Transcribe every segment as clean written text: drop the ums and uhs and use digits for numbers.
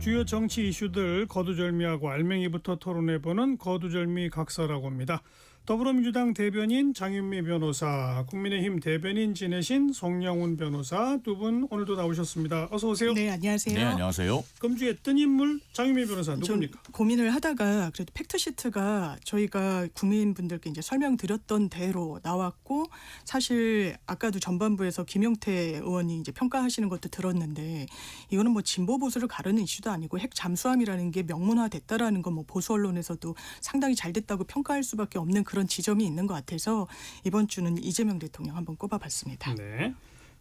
주요 정치 이슈들 거두절미하고 알맹이부터 토론해보는 거두절미 각서라고 합니다. 더불어민주당 대변인 장윤미 변호사, 국민의힘 대변인 지내신 송영훈 변호사 두 분 오늘도 나오셨습니다. 어서 오세요. 네, 안녕하세요. 네, 안녕하세요. 금주의 뜬 인물 장윤미 변호사 누굽니까? 고민을 하다가 그래도 팩트시트가 저희가 국민분들께 이제 설명드렸던 대로 나왔고, 사실 아까도 전반부에서 김용태 의원이 이제 평가하시는 것도 들었는데, 이거는 뭐 진보 보수를 가르는 이슈도 아니고 핵 잠수함이라는 게 명문화됐다라는 건 뭐 보수 언론에서도 상당히 잘 됐다고 평가할 수밖에 없는 그런 지점이 있는 것 같아서 이번 주는 이재명 대통령 한번 꼽아봤습니다. 네.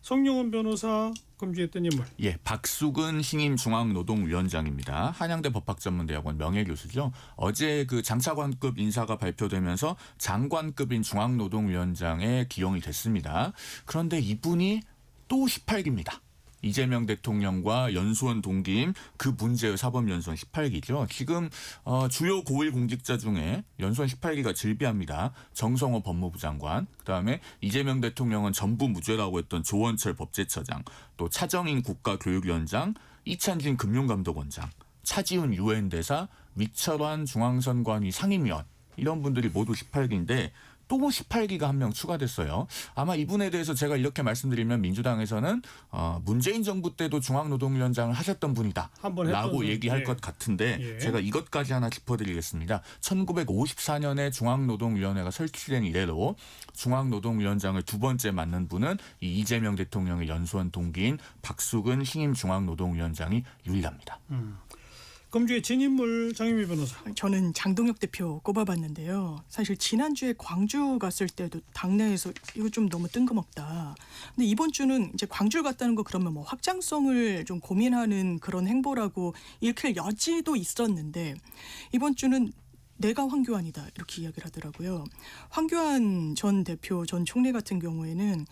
송영훈 변호사 금주의 뜬 인물. 예, 박수근 신임중앙노동위원장입니다. 한양대 법학전문대학원 명예교수죠. 어제 그 장차관급 인사가 발표되면서 장관급인 중앙노동위원장에 기용이 됐습니다. 그런데 이분이 또 18기입니다. 이재명 대통령과 연수원 동기인 그 문제의 사법연수원 18기죠. 지금 주요 고위 공직자 중에 연수원 18기가 즐비합니다. 정성호 법무부 장관, 그다음에 이재명 대통령은 전부 무죄라고 했던 조원철 법제처장, 또 차정인 국가교육위원장, 이찬진 금융감독원장, 차지훈 유엔 대사, 위철환 중앙선관위 상임위원, 이런 분들이 모두 18기인데 또 18기가 한 명 추가됐어요. 아마 이분에 대해서 제가 이렇게 말씀드리면 민주당에서는 문재인 정부 때도 중앙노동위원장을 하셨던 분이다 라고 얘기할 것 같은데 제가 이것까지 하나 짚어드리겠습니다. 1954년에 중앙노동위원회가 설치된 이래로 중앙노동위원장을 두 번째 맡는 분은 이 이재명 대통령의 연수원 동기인 박수근 신임중앙노동위원장이 유일합니다. 금주의 진인물 장윤미 변호사. 저는 장동혁 대표 꼽아봤는데요. 사실 지난주에 광주 갔을 때도 당내에서 이거 좀 너무 뜬금없다. 근데 이번 주는 이제 광주를 갔다는 거 그러면 뭐 확장성을 좀 고민하는 그런 행보라고 읽힐 여지도 있었는데, 이번 주는 내가 황교안이다 이렇게 이야기를 하더라고요. 황교안 전 대표 전 총리 같은 경우에는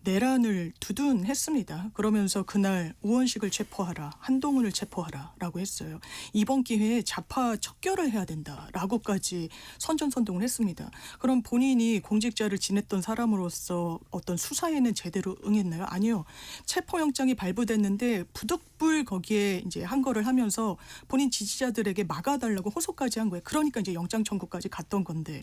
내란을 두둔했습니다. 그러면서 그날 우원식을 체포하라, 한동훈을 체포하라 라고 했어요. 이번 기회에 좌파 척결을 해야 된다라고까지 선전선동을 했습니다. 그럼 본인이 공직자를 지냈던 사람으로서 어떤 수사에는 제대로 응했나요? 아니요. 체포영장이 발부됐는데 부득불 거기에 이제 한 거를 하면서 본인 지지자들에게 막아달라고 호소까지 한 거예요. 그러니까 이제 영장 청구까지 갔던 건데,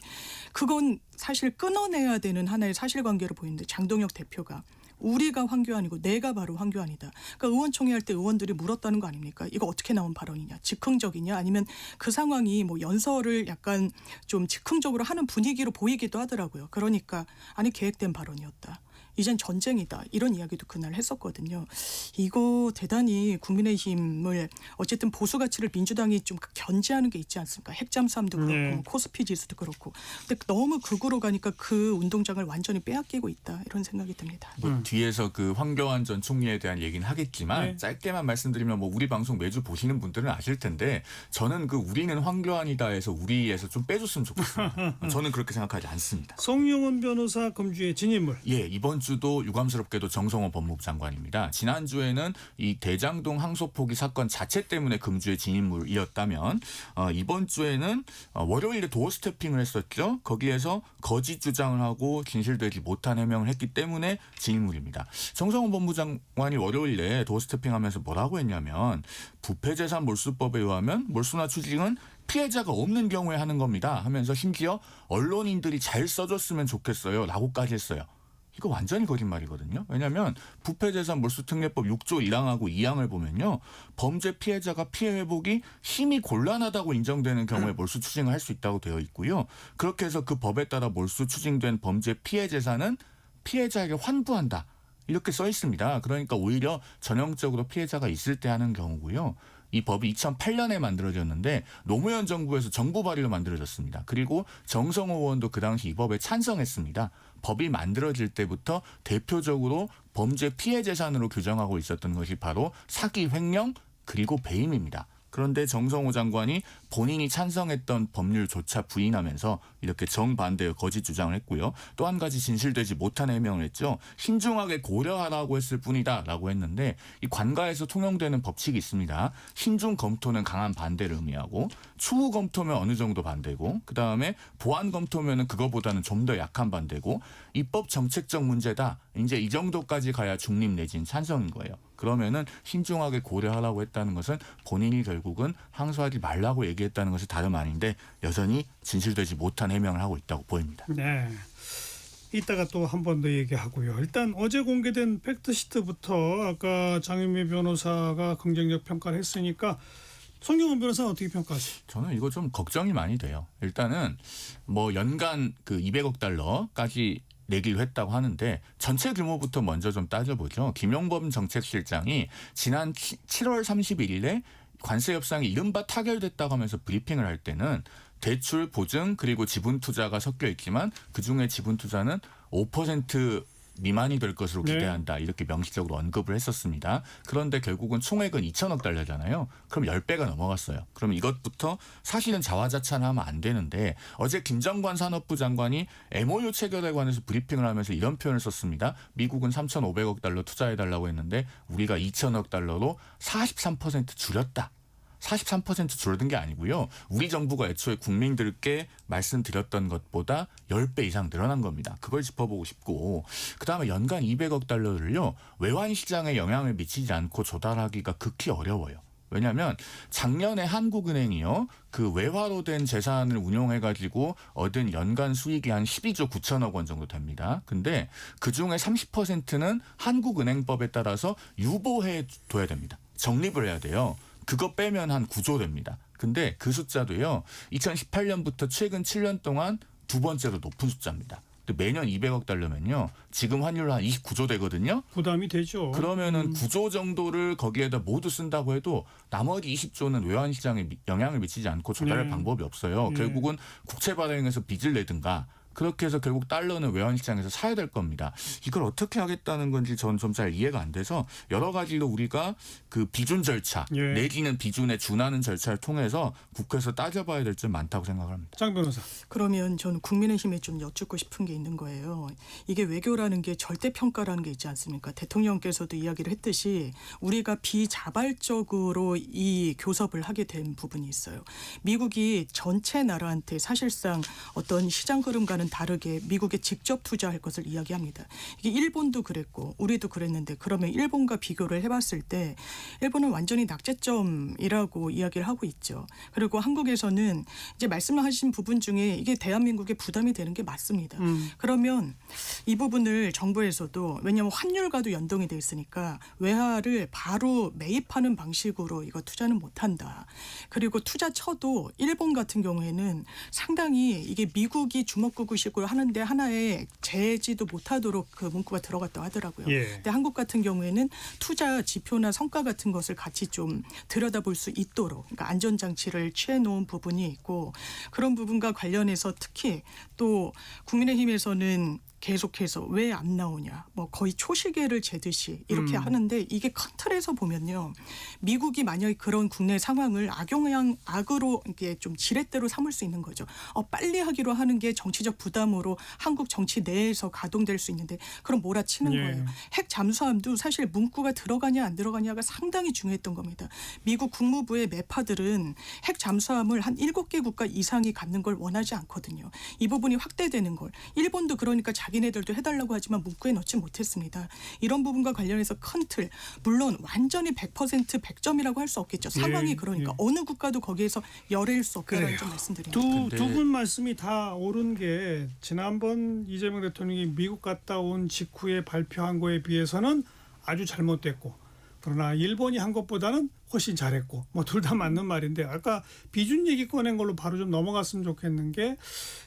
그건 사실 끊어내야 되는 하나의 사실관계로 보이는데, 장동혁 대표가 우리가 황교안이고 내가 바로 황교안이다. 그러니까 의원총회 할 때 의원들이 물었다는 거 아닙니까? 이거 어떻게 나온 발언이냐? 즉흥적이냐? 아니면 그 상황이 뭐 연설을 약간 좀 즉흥적으로 하는 분위기로 보이기도 하더라고요. 그러니까 아니 계획된 발언이었다. 이젠 전쟁이다. 이런 이야기도 그날 했었거든요. 이거 대단히 국민의힘을 어쨌든 보수 가치를 민주당이 좀 견제하는 게 있지 않습니까? 핵잠수함도 그렇고 뭐 코스피 지수도 그렇고. 근데 너무 극으로 가니까 그 운동장을 완전히 빼앗기고 있다. 이런 생각이 듭니다. 뒤에서 그 황교안 전 총리에 대한 얘기는 하겠지만 짧게만 말씀드리면 뭐 우리 방송 매주 보시는 분들은 아실 텐데, 저는 그 우리는 황교안이다에서 우리에서 좀 빼줬으면 좋겠습니다. 저는 그렇게 생각하지 않습니다. 송영훈 변호사 금주의 진인물. 예, 이번 주도 유감스럽게도 정성호 법무부 장관입니다. 지난주에는 이 대장동 항소 포기 사건 자체 때문에 금주의 진인물이었다면 이번 주에는 월요일에 도어 스태핑을 했었죠. 거기에서 거짓 주장을 하고 진실되지 못한 해명을 했기 때문에 진인물입니다. 정성호 법무부 장관이 월요일에 도어 스태핑하면서 뭐라고 했냐면, 부패재산 몰수법에 의하면 몰수나 추징은 피해자가 없는 경우에 하는 겁니다 하면서 심지어 언론인들이 잘 써줬으면 좋겠어요 라고까지 했어요. 이거 완전히 거짓말이거든요. 왜냐하면 부패재산 몰수특례법 6조 1항하고 2항을 보면요, 범죄 피해자가 피해 회복이 심히 곤란하다고 인정되는 경우에 몰수 추징을 할 수 있다고 되어 있고요. 그렇게 해서 그 법에 따라 몰수 추징된 범죄 피해 재산은 피해자에게 환부한다. 이렇게 써 있습니다. 그러니까 오히려 전형적으로 피해자가 있을 때 하는 경우고요. 이 법이 2008년에 만들어졌는데 노무현 정부에서 정부 발의로 만들어졌습니다. 그리고 정성호 의원도 그 당시 이 법에 찬성했습니다. 법이 만들어질 때부터 대표적으로 범죄 피해 재산으로 규정하고 있었던 것이 바로 사기, 횡령, 그리고 배임입니다. 그런데 정성호 장관이 본인이 찬성했던 법률조차 부인하면서 이렇게 정반대의 거짓 주장을 했고요. 또 한 가지 진실되지 못한 해명을 했죠. 신중하게 고려하라고 했을 뿐이다 라고 했는데, 이 관가에서 통용되는 법칙이 있습니다. 신중 검토는 강한 반대를 의미하고, 추후 검토면 어느 정도 반대고, 그다음에 보완 검토면 그거보다는 좀 더 약한 반대고, 입법 정책적 문제다. 이제 이 정도까지 가야 중립 내지는 찬성인 거예요. 그러면은 신중하게 고려하라고 했다는 것은 본인이 결국은 항소하지 말라고 얘기했다는 것이 다름 아닌데 여전히 진실되지 못한 해명을 하고 있다고 보입니다. 네. 이따가 또 한 번 더 얘기하고요. 일단 어제 공개된 팩트시트부터 아까 장윤미 변호사가 긍정적 평가를 했으니까 송영훈 변호사는 어떻게 평가하세요? 저는 이거 좀 걱정이 많이 돼요. 일단은 뭐 연간 그 200억 달러까지 내기로 했다고 하는데 전체 규모부터 먼저 좀 따져보죠. 김용범 정책실장이 지난 7월 31일에 관세 협상이 이른바 타결됐다고 하면서 브리핑을 할 때는 대출 보증 그리고 지분 투자가 섞여 있지만 그중에 지분 투자는 5% 미만이 될 것으로 기대한다. 이렇게 명시적으로 언급을 했었습니다. 그런데 결국은 총액은 2천억 달러잖아요. 그럼 10배가 넘어갔어요. 그럼 이것부터 사실은 자화자찬하면 안 되는데 어제 김정관 산업부 장관이 MOU 체결에 관해서 브리핑을 하면서 이런 표현을 썼습니다. 미국은 3,500억 달러 투자해달라고 했는데 우리가 2천억 달러로 43% 줄였다. 43% 줄어든 게 아니고요. 우리 정부가 애초에 국민들께 말씀드렸던 것보다 10배 이상 늘어난 겁니다. 그걸 짚어보고 싶고 그다음에 연간 200억 달러를요. 외환 시장에 영향을 미치지 않고 조달하기가 극히 어려워요. 왜냐하면 작년에 한국은행이요. 그 외화로 된 재산을 운용해가지고 얻은 연간 수익이 한 12조 9천억 원 정도 됩니다. 근데 그중에 30%는 한국은행법에 따라서 유보해 둬야 됩니다. 적립을 해야 돼요. 그거 빼면 한 9조 됩니다. 근데 그 숫자도요. 2018년부터 최근 7년 동안 두 번째로 높은 숫자입니다. 근데 매년 200억 달러면요. 지금 환율로 한 29조 되거든요. 부담이 되죠. 그러면은 9조 정도를 거기에다 모두 쓴다고 해도 나머지 20조는 외환 시장에 영향을 미치지 않고 조달할 네. 방법이 없어요. 네. 결국은 국채 발행해서 빚을 내든가 그렇게 해서 결국 달러는 외환 시장에서 사야 될 겁니다. 이걸 어떻게 하겠다는 건지 저는 좀 잘 이해가 안 돼서 여러 가지로 우리가 그 비준 절차 예. 내지는 비준에 준하는 절차를 통해서 국회에서 따져봐야 될 점 많다고 생각합니다. 장 변호사. 그러면 저는 국민의힘에 좀 여쭙고 싶은 게 있는 거예요. 이게 외교라는 게 절대평가라는 게 있지 않습니까? 대통령께서도 이야기를 했듯이 우리가 비자발적으로 이 교섭을 하게 된 부분이 있어요. 미국이 전체 나라한테 사실상 어떤 시장 흐름과는 다르게 미국에 직접 투자할 것을 이야기합니다. 이게 일본도 그랬고 우리도 그랬는데 그러면 일본과 비교를 해봤을 때 일본은 완전히 낙제점이라고 이야기를 하고 있죠. 그리고 한국에서는 이제 말씀하신 부분 중에 이게 대한민국에 부담이 되는 게 맞습니다. 그러면 이 부분을 정부에서도 왜냐하면 환율과도 연동이 돼 있으니까 외화를 바로 매입하는 방식으로 이거 투자는 못한다. 그리고 투자 쳐도 일본 같은 경우에는 상당히 이게 미국이 주먹구구식으로 하는데 하나의 제지도 못하도록 그 문구가 들어갔다고 하더라고요. 예. 근데 한국 같은 경우에는 투자 지표나 성과 같은 것을 같이 좀 들여다볼 수 있도록 그러니까 안전장치를 취해놓은 부분이 있고 그런 부분과 관련해서 특히 또 국민의힘에서는 계속해서 왜 안 나오냐 뭐 거의 초시계를 재듯이 이렇게 하는데 이게 큰 틀에서 보면요 미국이 만약에 그런 국내 상황을 악으로 이게 좀 지렛대로 삼을 수 있는 거죠. 빨리 하기로 하는 게 정치적 부담으로 한국 정치 내에서 가동될 수 있는데 그럼 몰아치는 예. 거예요. 핵 잠수함도 사실 문구가 들어가냐 안 들어가냐가 상당히 중요했던 겁니다. 미국 국무부의 매파들은 핵 잠수함을 한 7개 국가 이상이 갖는 걸 원하지 않거든요. 이 부분이 확대되는 걸 일본도 그러니까 자기네들도 해달라고 하지만 문구에 넣지 못했습니다. 이런 부분과 관련해서 큰 틀 물론 완전히 100% 100점이라고 할 수 없겠죠. 상황이 예, 그러니까 예. 어느 국가도 거기에서 열애일 수 없다는 그래요. 점 말씀드립니다. 두 근데- 분 말씀이 다 옳은 게 지난번 이재명 대통령이 미국 갔다 온 직후에 발표한 거에 비해서는 아주 잘못됐고 그러나 일본이 한 것보다는 훨씬 잘했고 뭐 둘 다 맞는 말인데 아까 비준 얘기 꺼낸 걸로 바로 좀 넘어갔으면 좋겠는 게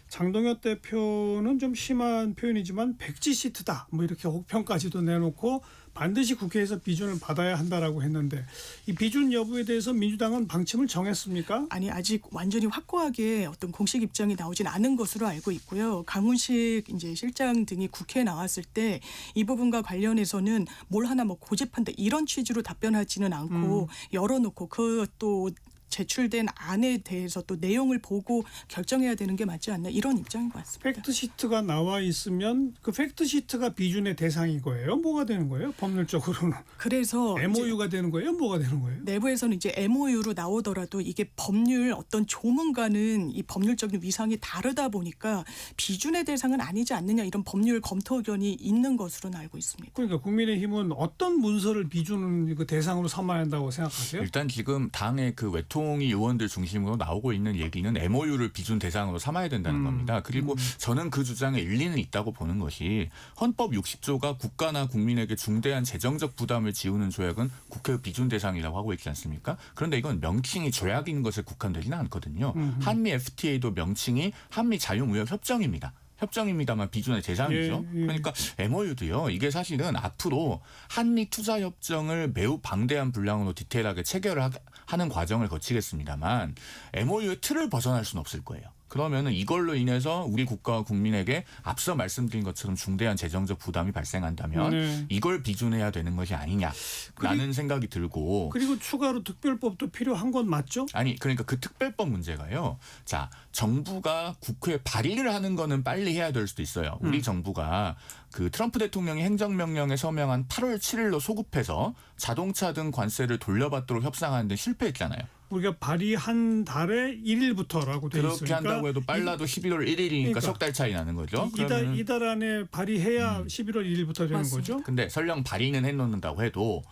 장동혁 대표는 좀 심한 표현이지만 백지 시트다 뭐 이렇게 혹평까지도 내놓고 반드시 국회에서 비준을 받아야 한다라고 했는데 이 비준 여부에 대해서 민주당은 방침을 정했습니까? 아니 아직 완전히 확고하게 어떤 공식 입장이 나오진 않은 것으로 알고 있고요. 강훈식 이제 실장 등이 국회에 나왔을 때 이 부분과 관련해서는 뭘 하나 뭐 고집한다 이런 취지로 답변하지는 않고 열어놓고 그 또 제출된 안에 대해서 또 내용을 보고 결정해야 되는 게 맞지 않나 이런 입장인 것 같습니다. 팩트시트가 나와 있으면 그 팩트시트가 비준의 대상인 거예요? 뭐가 되는 거예요? 법률적으로는 그래서 MOU가 되는 거예요? 뭐가 되는 거예요? 내부에서는 이제 MOU로 나오더라도 이게 법률 어떤 조문과는 이 법률적인 위상이 다르다 보니까 비준의 대상은 아니지 않느냐 이런 법률 검토 의견이 있는 것으로는 알고 있습니다. 그러니까 국민의힘은 어떤 문서를 비준 그 대상으로 삼아야 한다고 생각하세요? 일단 지금 당의 그 외통위 의원들 중심으로 나오고 있는 얘기는 MOU를 비준 대상으로 삼아야 된다는 겁니다. 그리고 저는 그 주장에 일리는 있다고 보는 것이 헌법 60조가 국가나 국민에게 중대한 재정적 부담을 지우는 조약은 국회 비준 대상이라고 하고 있지 않습니까? 그런데 이건 명칭이 조약인 것에 국한되지는 않거든요. 한미 FTA도 명칭이 한미 자유무역 협정입니다. 협정입니다만 비준의 대상이죠. 예, 예. 그러니까 MOU도요. 이게 사실은 앞으로 한미 투자 협정을 매우 방대한 분량으로 디테일하게 체결을 하는 과정을 거치겠습니다만 MOU의 틀을 벗어날 수는 없을 거예요. 그러면은 이걸로 인해서 우리 국가와 국민에게 앞서 말씀드린 것처럼 중대한 재정적 부담이 발생한다면 네. 이걸 비준해야 되는 것이 아니냐라는 생각이 들고 그리고 추가로 특별법도 필요한 건 맞죠? 아니 그러니까 그 특별법 문제가요. 자 정부가 국회에 발의를 하는 거는 빨리 해야 될 수도 있어요. 우리 정부가 그 트럼프 대통령이 행정명령에 서명한 8월 7일로 소급해서 자동차 등 관세를 돌려받도록 협상하는 데 실패했잖아요. 우리가 발의한 달에 1일부터라고 돼 있으니까 그렇게 한다고 해도 빨라도 11월 1일이니까 그러니까 석 달 차이 나는 거죠. 이달 안에 발의해야 11월 1일부터 되는 맞습니다. 거죠? 근데 설령 발의는 해놓는다고 해도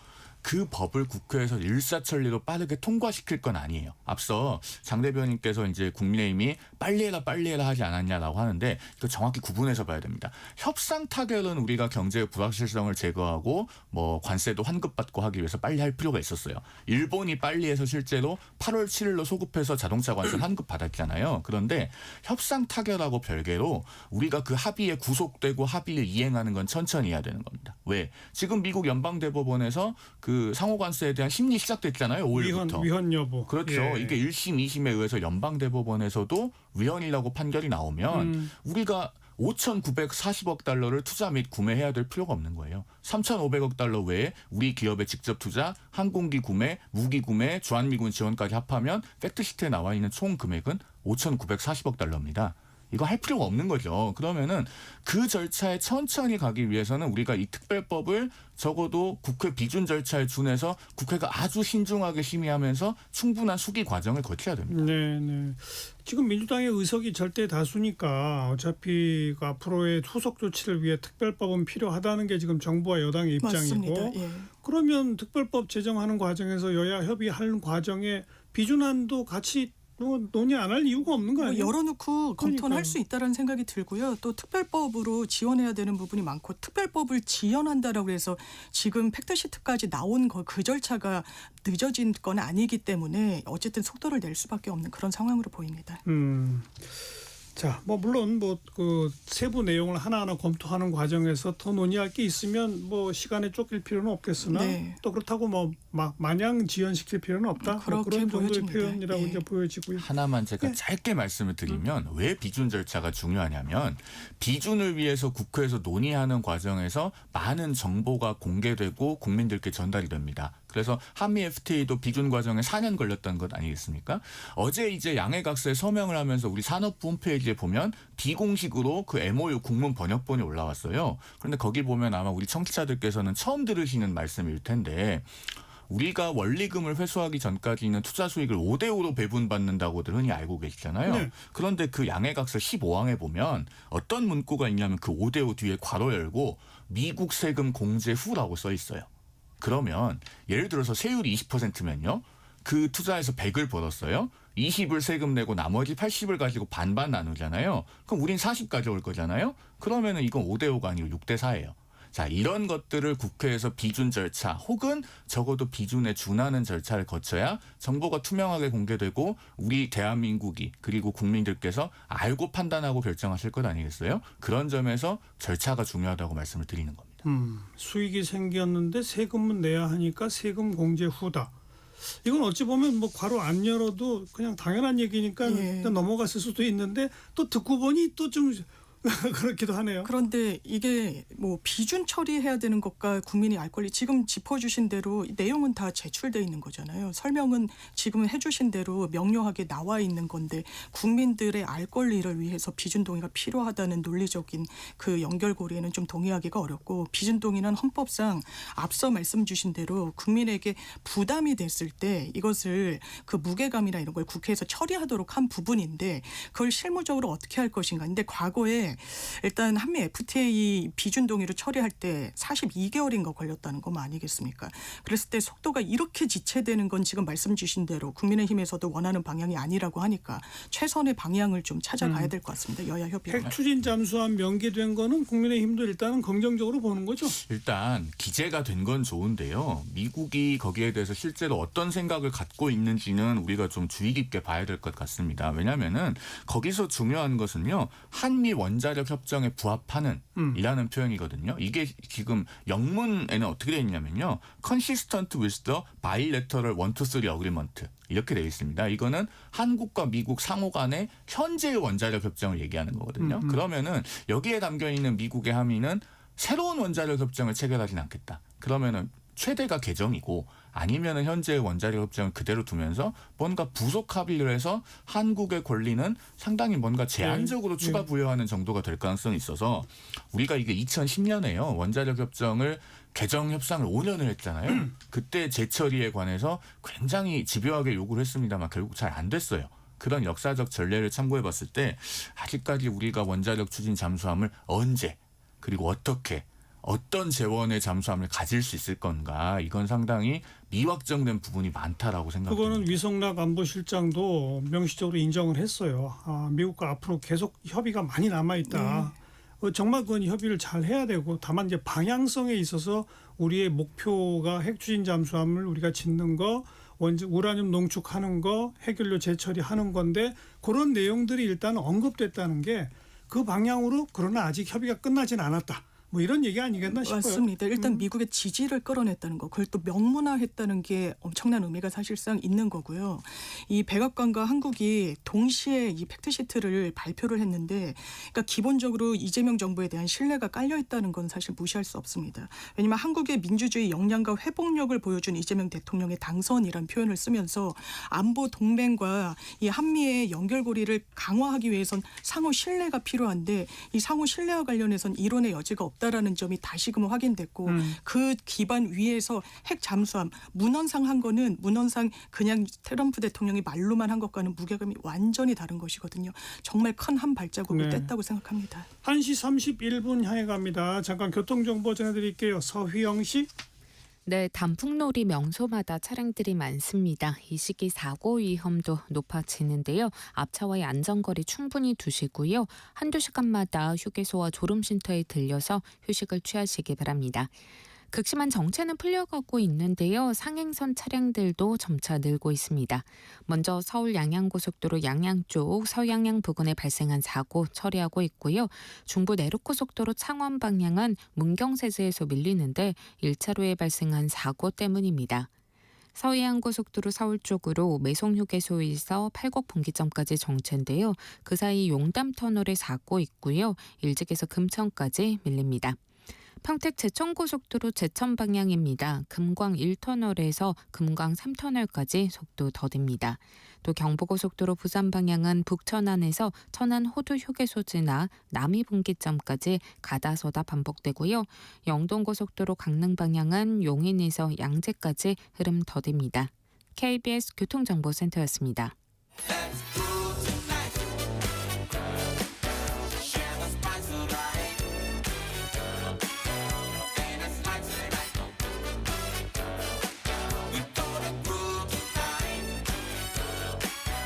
그 법을 국회에서 일사천리로 빠르게 통과시킬 건 아니에요. 앞서 장 대변인께서 이제 국민의힘이 빨리 해라 하지 않았냐라고 하는데 이거 정확히 구분해서 봐야 됩니다. 협상 타결은 우리가 경제의 불확실성을 제거하고 뭐 관세도 환급받고 하기 위해서 빨리 할 필요가 있었어요. 일본이 빨리 해서 실제로 8월 7일로 소급해서 자동차 관세 환급 받았잖아요. 그런데 협상 타결하고 별개로 우리가 그 합의에 구속되고 합의를 이행하는 건 천천히 해야 되는 겁니다. 왜? 지금 미국 연방대법원에서 그 상호관세에 대한 심리 시작됐잖아요. 5일부터. 위헌 여부. 그렇죠. 예. 이게 1심, 2심에 의해서 연방대법원에서도 위헌이라고 판결이 나오면 우리가 5,940억 달러를 투자 및 구매해야 될 필요가 없는 거예요. 3,500억 달러 외에 우리 기업의 직접 투자, 항공기 구매, 무기 구매, 주한미군 지원까지 합하면 팩트시트에 나와 있는 총 금액은 5,940억 달러입니다. 이거 할 필요가 없는 거죠. 그러면은 그 절차에 천천히 가기 위해서는 우리가 이 특별법을 적어도 국회 비준 절차에 준해서 국회가 아주 신중하게 심의하면서 충분한 수기 과정을 거쳐야 됩니다. 네. 지금 민주당의 의석이 절대 다수니까 어차피 그 앞으로의 후속 조치를 위해 특별법은 필요하다는 게 지금 정부와 여당의 입장이고 맞습니다. 예. 그러면 특별법 제정하는 과정에서 여야 협의하는 과정에 비준안도 같이 논의 안 할 이유가 없는 거 뭐 아니에요? 열어놓고 검토는 그러니까요. 할 수 있다라는 생각이 들고요. 또 특별법으로 지원해야 되는 부분이 많고 특별법을 지연한다라고 해서 지금 팩트시트까지 나온 그 절차가 늦어진 건 아니기 때문에 어쨌든 속도를 낼 수밖에 없는 그런 상황으로 보입니다. 자, 뭐 물론 뭐 그 세부 내용을 하나하나 검토하는 과정에서 더 논의할 게 있으면 뭐 시간에 쫓길 필요는 없겠으나 네. 또 그렇다고 뭐 마냥 지연시킬 필요는 없다. 뭐 그렇게 그런 정도의 보여집니다. 표현이라고 예. 이제 보여지고요. 하나만 제가 짧게 말씀을 드리면 왜 비준 절차가 중요하냐면 비준을 위해서 국회에서 논의하는 과정에서 많은 정보가 공개되고 국민들께 전달이 됩니다. 그래서 한미 FTA도 비준 과정에 4년 걸렸다는 것 아니겠습니까? 어제 이제 양해각서에 서명을 하면서 우리 산업부 홈페이지에 보면 비공식으로 그 MOU 국문 번역본이 올라왔어요. 그런데 거기 보면 아마 우리 청취자들께서는 처음 들으시는 말씀일 텐데 우리가 원리금을 회수하기 전까지는 투자 수익을 5대5로 배분받는다고들 흔히 알고 계시잖아요. 네. 그런데 그 양해각서 15항에 보면 어떤 문구가 있냐면 그 5대5 뒤에 괄호 열고 미국 세금 공제 후라고 써 있어요. 그러면 예를 들어서 세율이 20%면요. 그 투자에서 100을 벌었어요. 20을 세금 내고 나머지 80을 가지고 반반 나누잖아요. 그럼 우린 40 가져올 거잖아요. 그러면은 이건 5대5가 아니고 6대4예요. 자, 이런 것들을 국회에서 비준 절차 혹은 적어도 비준에 준하는 절차를 거쳐야 정보가 투명하게 공개되고 우리 대한민국이 그리고 국민들께서 알고 판단하고 결정하실 것 아니겠어요? 그런 점에서 절차가 중요하다고 말씀을 드리는 겁니다. 수익이 생겼는데 세금은 내야 하니까 세금 공제 후다. 이건 어찌 보면 뭐 괄호 안 열어도 그냥 당연한 얘기니까 예. 일단 넘어갔을 수도 있는데 또 듣고 보니 또 좀 그렇기도 하네요. 그런데 이게 뭐 비준 처리해야 되는 것과 국민이 알 권리 지금 짚어주신 대로 내용은 다 제출돼 있는 거잖아요. 설명은 지금 해주신 대로 명료하게 나와 있는 건데 국민들의 알 권리를 위해서 비준 동의가 필요하다는 논리적인 그 연결고리에는 좀 동의하기가 어렵고 비준 동의는 헌법상 앞서 말씀 주신 대로 국민에게 부담이 됐을 때 이것을 그 무게감이나 이런 걸 국회에서 처리하도록 한 부분인데 그걸 실무적으로 어떻게 할 것인가. 근데 과거에 일단 한미 FTA 비준 동의로 처리할 때 42개월인가 걸렸다는 거 아니겠습니까? 그랬을 때 속도가 이렇게 지체되는 건 지금 말씀 주신 대로 국민의힘에서도 원하는 방향이 아니라고 하니까 최선의 방향을 좀 찾아가야 될 것 같습니다. 여야 협의. 핵 추진 잠수함 명기된 거는 국민의힘도 일단은 긍정적으로 보는 거죠. 일단 기재가 된 건 좋은데요. 미국이 거기에 대해서 실제로 어떤 생각을 갖고 있는지는 우리가 좀 주의 깊게 봐야 될 것 같습니다. 왜냐하면은 거기서 중요한 것은요. 한미 원자력 협정에 부합하는 이라는 표현이거든요. 이게 지금 영문에는 어떻게 되어 있냐면요. Consistent with the bilateral 1, 2, 3 agreement. 이렇게 되어 있습니다. 이거는 한국과 미국 상호 간의 현재의 원자력 협정을 얘기하는 거거든요. 그러면은 여기에 담겨 있는 미국의 함의는 새로운 원자력 협정을 체결하진 않겠다. 그러면은 최대가 개정이고 아니면은 현재의 원자력 협정을 그대로 두면서 뭔가 부속 합의를 해서 한국의 권리는 상당히 뭔가 제한적으로 추가 부여하는 정도가 될 가능성이 있어서 우리가 이게 2010년에요. 원자력 협정을 개정 협상을 5년을 했잖아요. 그때 재처리에 관해서 굉장히 집요하게 요구를 했습니다만 결국 잘 안 됐어요. 그런 역사적 전례를 참고해 봤을 때 아직까지 우리가 원자력 추진 잠수함을 언제 그리고 어떻게 어떤 재원의 잠수함을 가질 수 있을 건가 이건 상당히 미확정된 부분이 많다라고 생각합니다. 그거는 위성락 안보실장도 명시적으로 인정을 했어요. 미국과 앞으로 계속 협의가 많이 남아있다. 정말 그건 협의를 잘 해야 되고 다만 이제 방향성에 있어서 우리의 목표가 핵추진 잠수함을 우리가 짓는 거 우라늄 농축하는 거 핵연료 재처리하는 건데 그런 내용들이 일단 언급됐다는 게 그 방향으로 그러나 아직 협의가 끝나진 않았다. 뭐 이런 얘기 아니겠나 싶어요. 맞습니다. 일단 미국의 지지를 끌어냈다는 거, 그걸 또 명문화했다는 게 엄청난 의미가 사실상 있는 거고요. 이 백악관과 한국이 동시에 이 팩트시트를 발표를 했는데, 그러니까 기본적으로 이재명 정부에 대한 신뢰가 깔려 있다는 건 사실 무시할 수 없습니다. 왜냐하면 한국의 민주주의 역량과 회복력을 보여준 이재명 대통령의 당선이란 표현을 쓰면서 안보 동맹과 이 한미의 연결고리를 강화하기 위해선 상호 신뢰가 필요한데 이 상호 신뢰와 관련해선 이론의 여지가 없다라는 점이 다시금 확인됐고 그 기반 위에서 핵 잠수함 문헌상 한 거는 문헌상 그냥 트럼프 대통령이 말로만 한 것과는 무게감이 완전히 다른 것이거든요. 정말 큰 한 발자국을 뗐다고 생각합니다. 1시 31분 향해 갑니다. 잠깐 교통정보 전해드릴게요. 서휘영 씨. 네, 단풍놀이 명소마다 차량들이 많습니다. 이 시기 사고 위험도 높아지는데요. 앞차와의 안전거리 충분히 두시고요. 한두 시간마다 휴게소와 졸음쉼터에 들려서 휴식을 취하시기 바랍니다. 극심한 정체는 풀려가고 있는데요. 상행선 차량들도 점차 늘고 있습니다. 먼저 서울 양양고속도로 양양 쪽 서양양 부근에 발생한 사고 처리하고 있고요. 중부 내륙고속도로 창원 방향은 문경세제에서 밀리는데 1차로에 발생한 사고 때문입니다. 서해안고속도로 서울 쪽으로 매송휴게소에서 팔곡 분기점까지 정체인데요. 그 사이 용담터널에 사고 있고요. 일직에서 금천까지 밀립니다. 평택 제천고속도로 제천 방향입니다. 금광 1터널에서 금광 3터널까지 속도 더딥니다. 또 경부고속도로 부산 방향은 북천안에서 천안 호두 휴게소 지나 남이 분기점까지 가다서다 반복되고요. 영동고속도로 강릉 방향은 용인에서 양재까지 흐름 더딥니다. KBS 교통정보센터였습니다.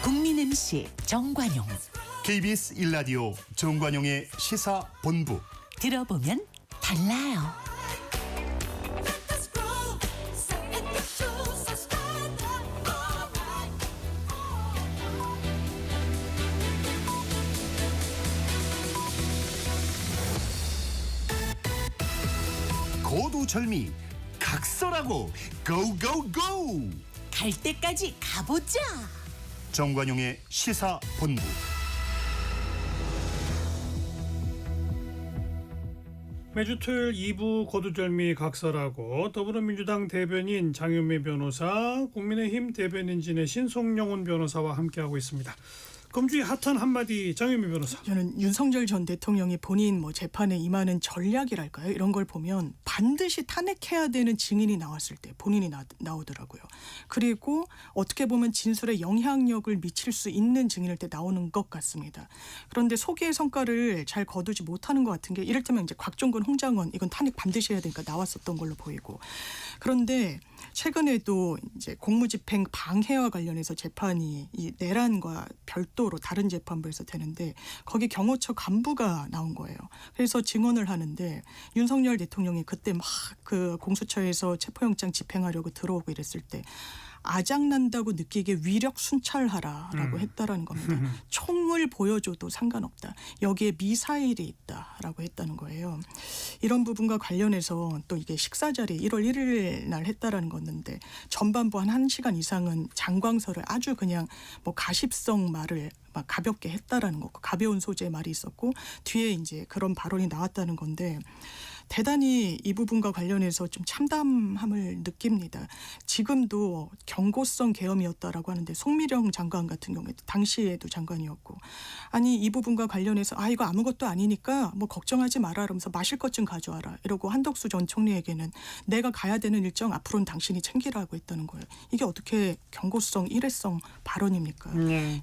국민 MC 정관용. KBS 1라디오 정관용의 시사본부. 들어보면 달라요. 고두절미 각설하고 고고고. 갈 때까지 가보자. 정관용의 시사본부. 매주 토요일 2부 거두절미 각설하고 더불어민주당 대변인 장윤미 변호사, 국민의힘 대변인 지내신 송영훈 변호사와 함께하고 있습니다. 금주의 핫한 한마디 장윤미 변호사. 저는 윤석열 전 대통령이 본인 재판에 임하는 전략이랄까요? 이런 걸 보면 반드시 탄핵해야 되는 증인이 나왔을 때 본인이 나오더라고요. 그리고 어떻게 보면 진술에 영향력을 미칠 수 있는 증인일 때 나오는 것 같습니다. 그런데 소기의 성과를 잘 거두지 못하는 것 같은 게 이를테면 이제 곽종근, 홍장원 이건 탄핵 반드시 해야 되니까 나왔었던 걸로 보이고, 그런데 최근에도 이제 공무집행 방해와 관련해서 재판이 이 내란과 별도로 다른 재판부에서 되는데 거기 경호처 간부가 나온 거예요. 그래서 증언을 하는데 윤석열 대통령이 그때 막 그 공수처에서 체포영장 집행하려고 들어오고 이랬을 때 아작난다고 느끼게 위력 순찰하라라고 했다라는 겁니다. 총을 보여줘도 상관없다. 여기에 미사일이 있다라고 했다는 거예요. 이런 부분과 관련해서 또 이게 식사 자리 1월 1일 날 했다라는 건데 전반부 한 1시간 이상은 장광설을 아주 그냥 가십성 말을 막 가볍게 했다라는 거고 가벼운 소재의 말이 있었고 뒤에 이제 그런 발언이 나왔다는 건데 대단히 이 부분과 관련해서 좀 참담함을 느낍니다. 지금도 경고성 계엄이었다라고 하는데 송미령 장관 같은 경우에도 당시에도 장관이었고 아니 이 부분과 관련해서 이거 아무것도 아니니까 걱정하지 마라 그러면서 마실 것 좀 가져와라 이러고 한덕수 전 총리에게는 내가 가야 되는 일정 앞으로는 당신이 챙기라고 했다는 거예요. 이게 어떻게 경고성 일회성 발언입니까?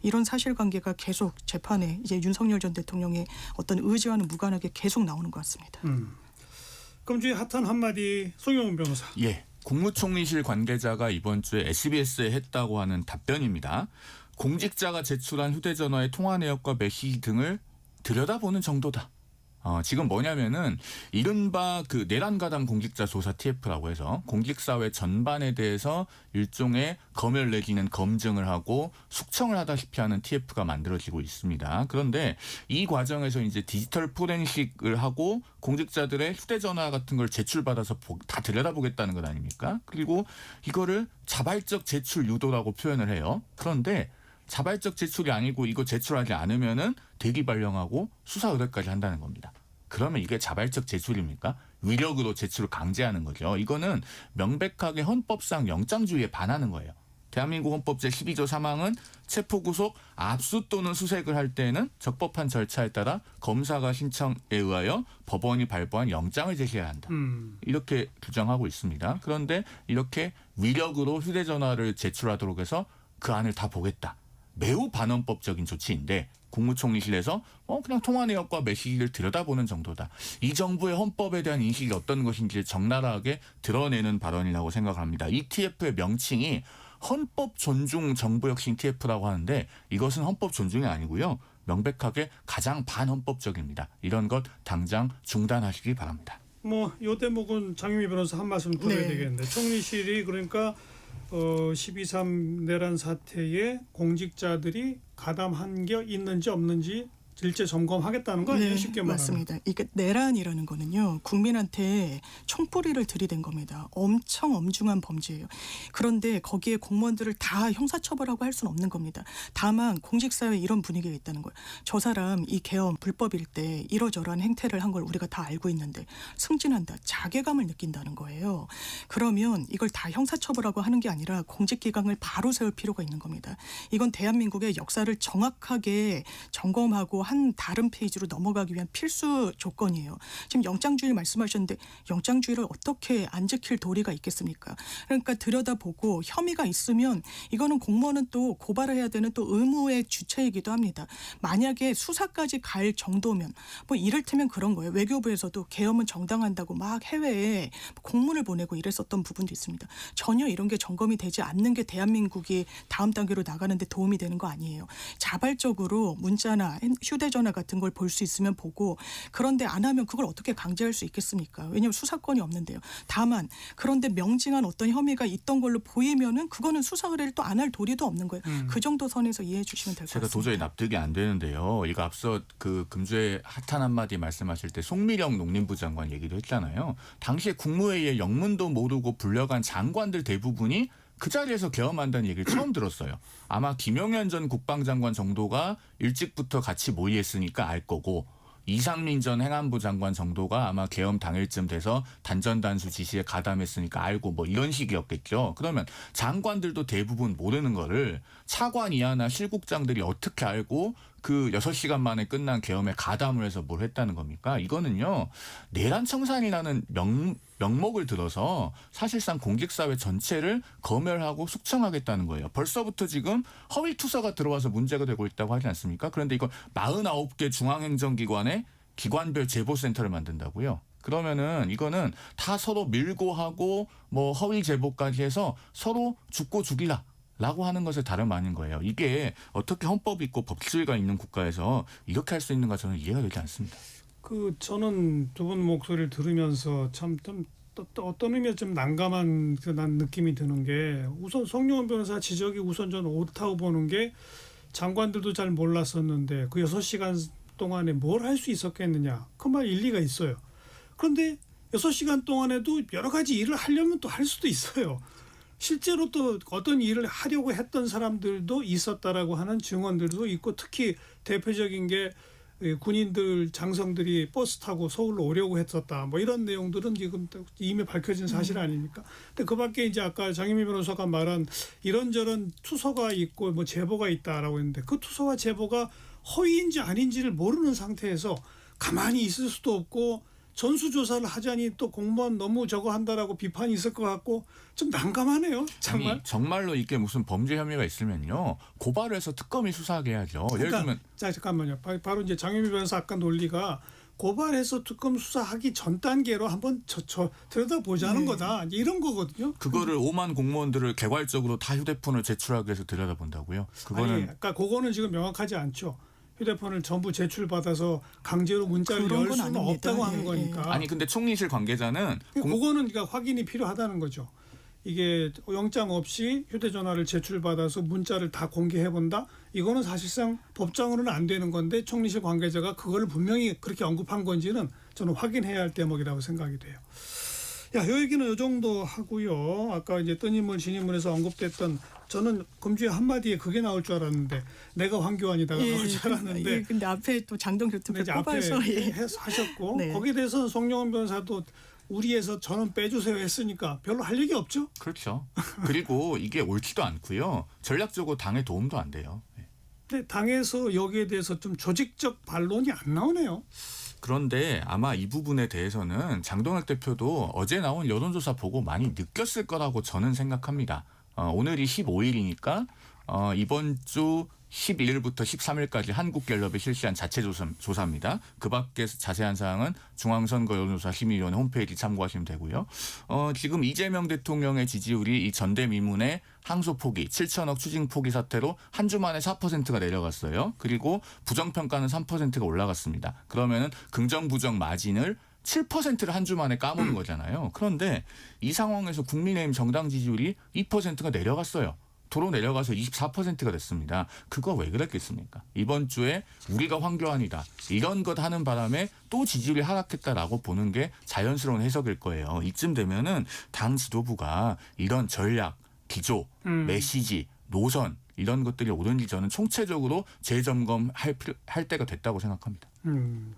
이런 사실관계가 계속 재판에 이제 윤석열 전 대통령의 어떤 의지와는 무관하게 계속 나오는 것 같습니다. 금주의 핫한 한마디 송영훈 변호사. 예, 국무총리실 관계자가 이번 주에 SBS에 했다고 하는 답변입니다. 공직자가 제출한 휴대전화의 통화 내역과 메시지 등을 들여다보는 정도다. 지금 뭐냐면은 이른바 그 내란가담 공직자 조사 TF라고 해서 공직사회 전반에 대해서 일종의 검열 내지는 검증을 하고 숙청을 하다시피 하는 TF가 만들어지고 있습니다. 그런데 이 과정에서 이제 디지털 포렌식을 하고 공직자들의 휴대전화 같은 걸 제출받아서 다 들여다보겠다는 것 아닙니까? 그리고 이거를 자발적 제출 유도라고 표현을 해요. 그런데 자발적 제출이 아니고 이거 제출하지 않으면은 대기 발령하고 수사 의뢰까지 한다는 겁니다. 그러면 이게 자발적 제출입니까? 위력으로 제출을 강제하는 거죠. 이거는 명백하게 헌법상 영장주의에 반하는 거예요. 대한민국 헌법 제12조 3항은 체포구속, 압수 또는 수색을 할 때는 적법한 절차에 따라 검사가 신청에 의하여 법원이 발부한 영장을 제시해야 한다. 이렇게 규정하고 있습니다. 그런데 이렇게 위력으로 휴대전화를 제출하도록 해서 그 안을 다 보겠다. 매우 반헌법적인 조치인데 국무총리실에서 그냥 통화 내역과 메시지를 들여다보는 정도다. 이 정부의 헌법에 대한 인식이 어떤 것인지 적나라하게 드러내는 발언이라고 생각합니다. 이 TF의 명칭이 헌법 존중 정부혁신 TF라고 하는데 이것은 헌법 존중이 아니고요. 명백하게 가장 반헌법적입니다. 이런 것 당장 중단하시기 바랍니다. 요 대목은 장윤미 변호사 한 말씀 드려야 되겠는데 총리실이 그러니까 12.3 내란 사태에 공직자들이 가담한 게 있는지 없는지 일제 점검하겠다는 거 아니에요? 쉽게 말하면. 맞습니다. 이게 내란이라는 거는요. 국민한테 총뿌리를 들이댄 겁니다. 엄청 엄중한 범죄예요. 그런데 거기에 공무원들을 다 형사처벌하고 할 수는 없는 겁니다. 다만 공직사회에 이런 분위기가 있다는 거예요. 저 사람 이 계엄 불법일 때 이러저러한 행태를 한 걸 우리가 다 알고 있는데 승진한다. 자괴감을 느낀다는 거예요. 그러면 이걸 다 형사처벌하고 하는 게 아니라 공직기강을 바로 세울 필요가 있는 겁니다. 이건 대한민국의 역사를 정확하게 점검하고 한 다른 페이지로 넘어가기 위한 필수 조건이에요. 지금 영장주의 말씀하셨는데 영장주의를 어떻게 안 지킬 도리가 있겠습니까? 그러니까 들여다보고 혐의가 있으면 이거는 공무원은 또 고발을 해야 되는 또 의무의 주체이기도 합니다. 만약에 수사까지 갈 정도면 이를테면 그런 거예요. 외교부에서도 계엄은 정당한다고 막 해외에 공문을 보내고 이랬었던 부분도 있습니다. 전혀 이런 게 점검이 되지 않는 게 대한민국이 다음 단계로 나가는데 도움이 되는 거 아니에요. 자발적으로 문자나 휴대전화 같은 걸 볼 수 있으면 보고 그런데 안 하면 그걸 어떻게 강제할 수 있겠습니까? 왜냐하면 수사권이 없는데요. 다만 그런데 명징한 어떤 혐의가 있던 걸로 보이면은 그거는 수사 의뢰를 또 안 할 도리도 없는 거예요. 그 정도 선에서 이해해 주시면 될 것 같습니다. 제가 도저히 납득이 안 되는데요. 이거 앞서 그 금주에 핫한 한마디 말씀하실 때 송미령 농림부 장관 얘기도 했잖아요. 당시에 국무회의에 영문도 모르고 불려간 장관들 대부분이 그 자리에서 계엄한다는 얘기를 처음 들었어요. 아마 김용현 전 국방장관 정도가 일찍부터 같이 모의했으니까 알 거고 이상민 전 행안부 장관 정도가 아마 계엄 당일쯤 돼서 단전단수 지시에 가담했으니까 알고 뭐 이런 식이었겠죠. 그러면 장관들도 대부분 모르는 거를 차관 이하나 실국장들이 어떻게 알고 그 6시간 만에 끝난 계엄에 가담을 해서 뭘 했다는 겁니까? 이거는요. 내란 청산이라는 명목을 들어서 사실상 공직사회 전체를 검열하고 숙청하겠다는 거예요. 벌써부터 지금 허위 투사가 들어와서 문제가 되고 있다고 하지 않습니까? 그런데 이걸 49개 중앙행정기관의 기관별 제보센터를 만든다고요. 그러면은 이거는 다 서로 밀고 하고 뭐 허위 제보까지 해서 서로 죽고 죽이라. 라고 하는 것을 다름 아닌 거예요. 이게 어떻게 헌법이 있고 법치주의가 있는 국가에서 이렇게 할 수 있는가 저는 이해가 되지 않습니다. 저는 두 분 목소리를 들으면서 참 좀 어떤 의미에서 좀 난감한 난 느낌이 드는 게 우선 송영원 변호사 지적이 우선 저는 옳다고 보는 게 장관들도 잘 몰랐었는데 그 6시간 동안에 뭘 할 수 있었겠느냐. 그 말 일리가 있어요. 그런데 6시간 동안에도 여러 가지 일을 하려면 또 할 수도 있어요. 실제로 또 어떤 일을 하려고 했던 사람들도 있었다라고 하는 증언들도 있고 특히 대표적인 게 군인들 장성들이 버스 타고 서울로 오려고 했었다. 뭐 이런 내용들은 지금 이미 밝혀진 사실 아닙니까? 근데 그밖에 이제 아까 장윤미 변호사가 말한 이런저런 투서가 있고 뭐 제보가 있다라고 했는데 그 투서와 제보가 허위인지 아닌지를 모르는 상태에서 가만히 있을 수도 없고 전수조사를 하자니 또 공무원 너무 저거 한다라고 비판이 있을 것 같고 좀 난감하네요. 정말. 아니, 정말로 이게 무슨 범죄 혐의가 있으면요. 고발을 해서 특검이 수사하게 해야죠. 예를 들면 자 잠깐만요. 바로 이제 장윤미 변호사 아까 논리가 고발해서 특검 수사하기 전 단계로 한번 들여다보자는 거다. 이런 거거든요. 그거를 5만 공무원들을 개괄적으로 다 휴대폰을 제출하기 위해서 들여다본다고요. 그거는 아니, 그러니까 그거는 지금 명확하지 않죠. 휴대폰을 전부 제출받아서 강제로 문자를 그런 열 건 수는 아닙니다. 없다고 하는 예, 거니까. 아니 근데 총리실 관계자는 그거는 그러니까 확인이 필요하다는 거죠. 이게 영장 없이 휴대전화를 제출받아서 문자를 다 공개해본다? 이거는 사실상 법정으로는 안 되는 건데 총리실 관계자가 그걸 분명히 그렇게 언급한 건지는 저는 확인해야 할 대목이라고 생각이 돼요. 야, 요 얘기는 요 정도 하고요. 아까 이제 뜬인물 진인물에서 언급됐던 저는 금주에 한마디에 그게 나올 줄 알았는데 내가 황교안이다가 나올 줄 알았는데 예, 근데 앞에 또 장동규 이제 투표 앞에 뽑아서 예. 하셨고 네. 거기에 대해서는 송영원 변호사도 우리에서 저는 빼주세요 했으니까 별로 할 얘기 없죠. 그렇죠. 그리고 이게 옳지도 않고요. 전략적으로 당에 도움도 안 돼요. 근데 당에서 여기에 대해서 좀 조직적 반론이 안 나오네요. 그런데 아마 이 부분에 대해서는 장동혁 대표도 어제 나온 여론조사 보고 많이 느꼈을 거라고 저는 생각합니다. 오늘이 15일이니까 이번 주 11일부터 13일까지 한국갤럽이 실시한 자체 조사입니다. 그 밖에 자세한 사항은 중앙선거 여론조사 심의위원회 홈페이지 참고하시면 되고요. 지금 이재명 대통령의 지지율이 이 전대미문의 항소 포기, 7천억 추징 포기 사태로 한 주 만에 4%가 내려갔어요. 그리고 부정평가는 3%가 올라갔습니다. 그러면은 긍정 부정 마진을 7%를 한 주 만에 까먹은 거잖아요. 그런데 이 상황에서 국민의힘 정당 지지율이 2%가 내려갔어요. 도로 내려가서 24%가 됐습니다. 그거 왜 그랬겠습니까? 이번 주에 우리가 황교안이다. 이런 것 하는 바람에 또 지지율이 하락했다라고 보는 게 자연스러운 해석일 거예요. 이쯤 되면은 당 지도부가 이런 전략, 기조, 메시지, 노선 이런 것들이 옳은지 저는 총체적으로 재점검할 때가 됐다고 생각합니다.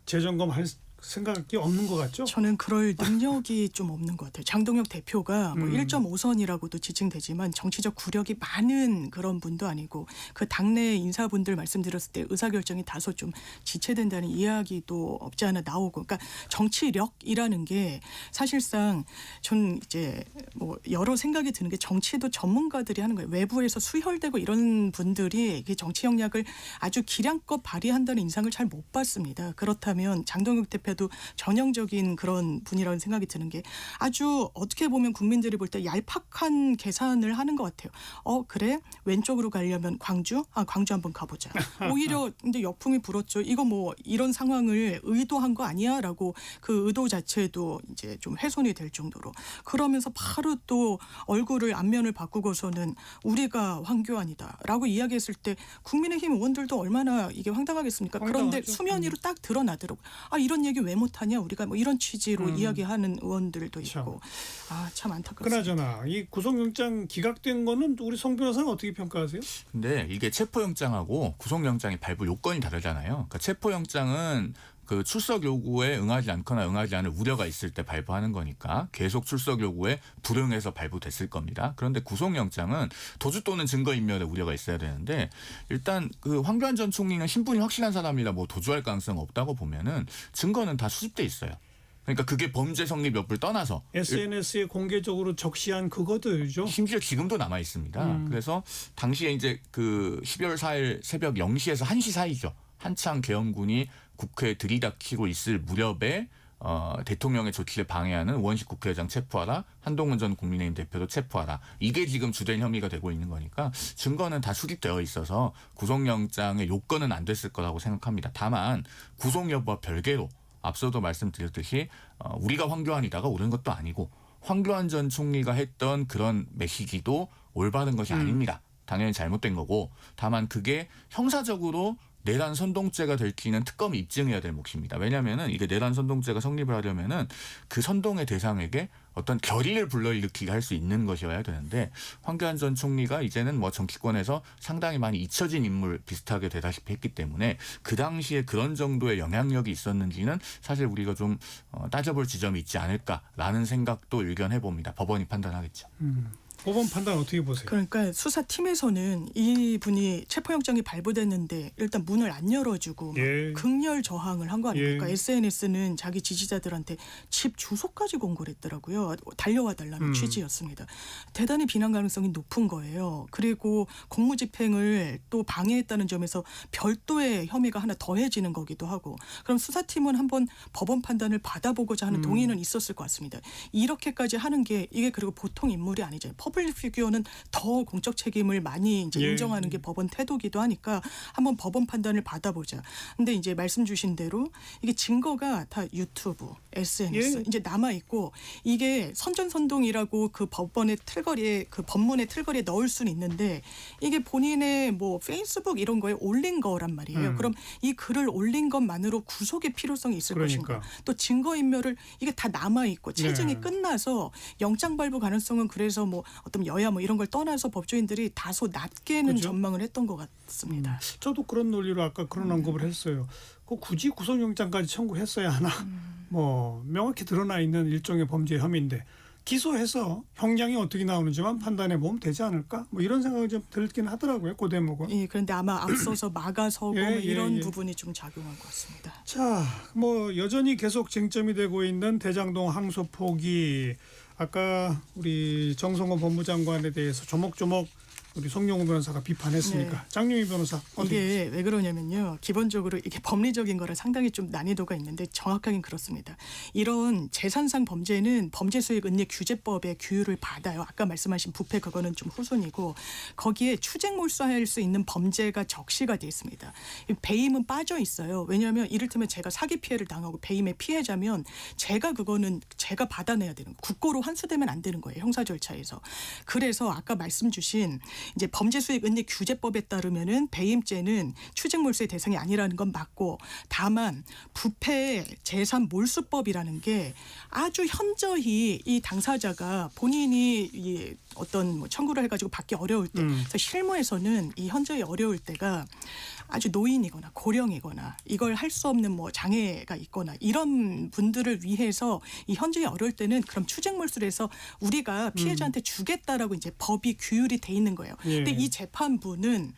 재점검할 생각이 없는 것 같죠? 저는 그럴 능력이 좀 없는 것 같아요. 장동혁 대표가 뭐 1.5선이라고도 지칭되지만 정치적 구력이 많은 그런 분도 아니고 그 당내 인사분들 말씀드렸을 때 의사결정이 다소 좀 지체된다는 이야기도 없지 않아 나오고 그러니까 정치력이라는 게 사실상 전 이제 뭐 여러 생각이 드는 게 정치도 전문가들이 하는 거예요. 외부에서 수혈되고 이런 분들이 이게 정치 역량을 아주 기량껏 발휘한다는 인상을 잘 못 받습니다. 그렇다면 장동혁 대표 도 전형적인 그런 분이라는 생각이 드는 게 아주 어떻게 보면 국민들이 볼 때 얄팍한 계산을 하는 것 같아요. 그래? 왼쪽으로 가려면 광주? 광주 한번 가보자. 오히려 근데 역풍이 불었죠. 이거 뭐 이런 상황을 의도한 거 아니야? 라고 그 의도 자체도 이제 좀 훼손이 될 정도로 그러면서 바로 또 얼굴을 안면을 바꾸고서는 우리가 황교안이다 라고 이야기했을 때 국민의힘 의원들도 얼마나 이게 황당하겠습니까? 그런데 황당하죠. 수면 위로 딱 드러나도록 이런 얘기 왜 못하냐 우리가 뭐 이런 취지로 이야기하는 의원들도 있고 참 안타깝습니다. 그나저나 이 구속영장 기각된 거는 우리 송 변호사는 어떻게 평가하세요? 근데 이게 체포영장하고 구속영장이 발부 요건이 다르잖아요. 그러니까 체포영장은 그 출석 요구에 응하지 않거나 응하지 않을 우려가 있을 때 발부하는 거니까 계속 출석 요구에 불응해서 발부됐을 겁니다. 그런데 구속영장은 도주 또는 증거인멸의 우려가 있어야 되는데 일단 그 황교안 전 총리는 신분이 확실한 사람이라 뭐 도주할 가능성 없다고 보면은 증거는 다 수집돼 있어요. 그러니까 그게 범죄 성립 여부를 떠나서 SNS에 공개적으로 적시한 그거들죠. 심지어 지금도 남아 있습니다. 그래서 당시에 이제 그 12월 4일 새벽 0시에서 1시 사이죠. 한창 계엄군이 국회에 들이닥치고 있을 무렵에 대통령의 조치를 방해하는 우원식 국회의장 체포하라, 한동훈 전 국민의힘 대표도 체포하라. 이게 지금 주된 혐의가 되고 있는 거니까 증거는 다 수립되어 있어서 구속영장의 요건은 안 됐을 거라고 생각합니다. 다만 구속 여부와 별개로 앞서도 말씀드렸듯이 우리가 황교안이다가 옳은 것도 아니고 황교안 전 총리가 했던 그런 메시지도 올바른 것이 아닙니다. 당연히 잘못된 거고 다만 그게 형사적으로 내란 선동죄가 될지는 특검이 입증해야 될 몫입니다. 왜냐하면은 이게 내란 선동죄가 성립을 하려면은 그 선동의 대상에게 어떤 결의를 불러일으키게 할 수 있는 것이어야 되는데 황교안 전 총리가 이제는 뭐 정치권에서 상당히 많이 잊혀진 인물 비슷하게 되다시피 했기 때문에 그 당시에 그런 정도의 영향력이 있었는지는 사실 우리가 좀 따져볼 지점이 있지 않을까라는 생각도 의견해 봅니다. 법원이 판단하겠죠. 법원 판단 어떻게 보세요? 그러니까 수사팀에서는 이분이 체포영장이 발부됐는데 일단 문을 안 열어주고 예. 극렬 저항을 한 거 아닙니까? 예. SNS는 자기 지지자들한테 집 주소까지 공고를 했더라고요. 달려와 달라는 취지였습니다. 대단히 비난 가능성이 높은 거예요. 그리고 공무집행을 또 방해했다는 점에서 별도의 혐의가 하나 더해지는 거기도 하고 그럼 수사팀은 한번 법원 판단을 받아보고자 하는 동의는 있었을 것 같습니다. 이렇게까지 하는 게 이게 그리고 보통 인물이 아니잖아요. 퍼블릭 피규어는 더 공적 책임을 많이 이제 예. 인정하는 게 법원 태도기도 하니까 한번 법원 판단을 받아보자. 근데 이제 말씀 주신 대로 이게 증거가 다 유튜브, SNS 예. 이제 남아 있고 이게 선전선동이라고 그 법원의 틀거리에 그 법문의 틀거리에 넣을 수는 있는데 이게 본인의 뭐 페이스북 이런 거에 올린 거란 말이에요. 그럼 이 글을 올린 것만으로 구속의 필요성이 있을 그러니까. 것인가? 또 증거인멸을 이게 다 남아 있고 체증이 네. 끝나서 영장 발부 가능성은 그래서 뭐 어떤 여야 뭐 이런 걸 떠나서 법조인들이 다소 낮게는 그죠? 전망을 했던 것 같습니다. 저도 그런 논리로 아까 그런 언급을 했어요. 그 굳이 구속영장까지 청구했어야 하나? 뭐 명확히 드러나 있는 일종의 범죄 혐의인데 기소해서 형량이 어떻게 나오는지만 판단해 보면 되지 않을까? 뭐 이런 생각이 좀 들긴 하더라고요. 그 대목은. 예, 그런데 아마 앞서서 막아서고 예, 뭐 이런 예. 부분이 좀 작용한 것 같습니다. 자, 뭐 여전히 계속 쟁점이 되고 있는 대장동 항소 포기. 아까 우리 정성호 법무장관에 대해서 조목조목 우리 송영우 변호사가 비판했으니까 네. 장윤희 변호사 어떻게 이게 왜 그러냐면요. 기본적으로 이게 법리적인 거라 상당히 좀 난이도가 있는데 정확하긴 그렇습니다. 이런 재산상 범죄는 범죄수익은닉규제법의 규율을 받아요. 아까 말씀하신 부패 그거는 좀 후순이고 거기에 추징 몰수할 수 있는 범죄가 적시가 돼 있습니다. 배임은 빠져 있어요. 왜냐하면 이를테면 제가 사기 피해를 당하고 배임의 피해자면 그거는 제가 받아내야 되는 거예요. 국고로 환수되면 안 되는 거예요. 형사 절차에서. 그래서 아까 말씀 주신 이제 범죄수익은닉규제법에 따르면은 배임죄는 추징몰수의 대상이 아니라는 건 맞고 다만 부패 재산 몰수법이라는 게 아주 현저히 이 당사자가 본인이 이 어떤 뭐 청구를 해가지고 받기 어려울 때 그래서 실무에서는 이 현저히 어려울 때가 아주 노인이거나 고령이거나 이걸 할 수 없는 뭐 장애가 있거나 이런 분들을 위해서 이 현저히 어려울 때는 그럼 추징몰수를 해서 우리가 피해자한테 주겠다라고 이제 법이 규율이 돼 있는 거예요. 예. 근데 이 재판부는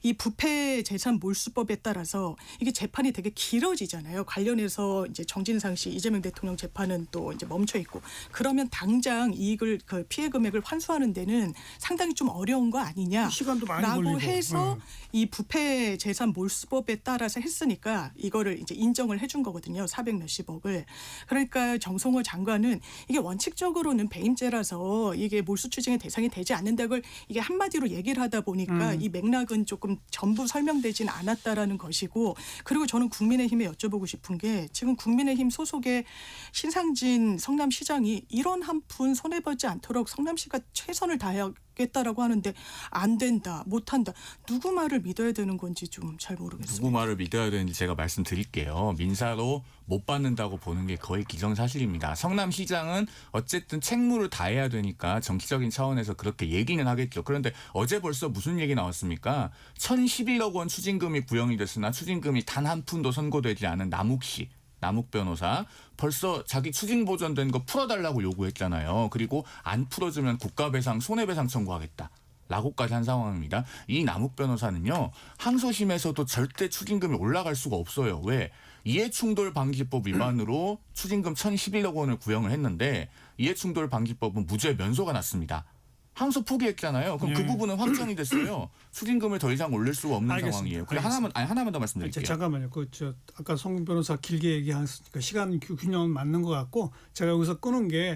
이 부패 재산 몰수법에 따라서 이게 재판이 되게 길어지잖아요. 관련해서 이제 정진상 씨, 이재명 대통령 재판은 또 이제 멈춰 있고 그러면 당장 이익을 그 피해 금액을 환수하는 데는 상당히 좀 어려운 거 아니냐? 시간도 많이 라고 걸리고. 해서 이 부패 재산 몰수법에 따라서 했으니까 이거를 이제 인정을 해준 거거든요. 400 몇십억을. 그러니까 정성호 장관은 이게 원칙적으로는 배임죄라서 이게 몰수 추징의 대상이 되지 않는다 걸 이게 한마디로 얘기를 하다 보니까 이 맥락은 조금 전부 설명되진 않았다라는 것이고 그리고 저는 국민의힘에 여쭤보고 싶은 게 지금 국민의힘 소속의 신상진 성남시장이 이런 한 푼 손해보지 않도록 성남시가 최선을 다해 하겠다라고 하는데 안 된다, 못 한다. 누구 말을 믿어야 되는 건지 좀 잘 모르겠습니다. 누구 말을 믿어야 되는지 제가 말씀드릴게요. 민사로 못 받는다고 보는 게 거의 기정사실입니다. 성남시장은 어쨌든 책무를 다해야 되니까 정치적인 차원에서 그렇게 얘기는 하겠죠. 그런데 어제 벌써 무슨 얘기 나왔습니까? 1,011억 원 추징금이 구형이 됐으나 추징금이 단 한 푼도 선고되지 않은 남욱 변호사 벌써 자기 추징 보전된 거 풀어달라고 요구했잖아요. 그리고 안 풀어주면 국가배상 손해배상 청구하겠다. 라고까지 한 상황입니다. 이 남욱 변호사는요. 항소심에서도 절대 추징금이 올라갈 수가 없어요. 왜? 이해충돌방지법 위반으로 추징금 1,011억 원을 구형을 했는데 이해충돌방지법은 무죄 면소가 났습니다. 항소 포기했잖아요. 그럼 그 네. 부분은 확정이 됐어요. 추징금을 더 이상 올릴 수가 없는 알겠습니다. 상황이에요. 그래 알겠습니다. 하나만 더 말씀드릴게요. 잠깐만요. 아까 송 변호사 길게 얘기하니까 시간 균형은 맞는 것 같고 제가 여기서 끄는 게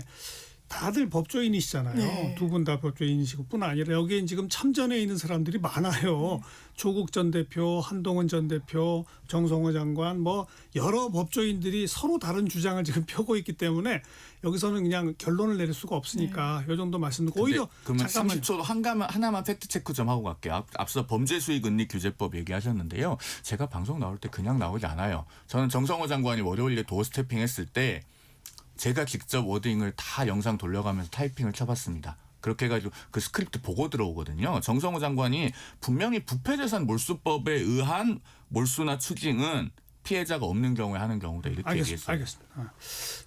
다들 법조인이시잖아요. 네. 두 분 다 법조인이시고 뿐 아니라 여기에 지금 참전해 있는 사람들이 많아요. 조국 전 대표, 한동훈 전 대표, 정성호 장관 뭐 여러 법조인들이 서로 다른 주장을 지금 펴고 있기 때문에 여기서는 그냥 결론을 내릴 수가 없으니까 이 정도 말씀드리고 오히려 그러면 잠깐만요. 30초 하나만 팩트 체크 좀 하고 갈게요. 앞서 범죄수익은닉규제법 얘기하셨는데요. 제가 방송 나올 때 그냥 나오지 않아요. 저는 정성호 장관이 월요일에 도어 스태핑 했을 때 제가 직접 워딩을 다 영상 돌려가면서 타이핑을 쳐봤습니다. 그렇게 해가지고 그 스크립트 보고 들어오거든요. 정성호 장관이 분명히 부패재산 몰수법에 의한 몰수나 추징은 피해자가 없는 경우에 하는 경우다 이렇게 얘기했어요. 알겠습니다.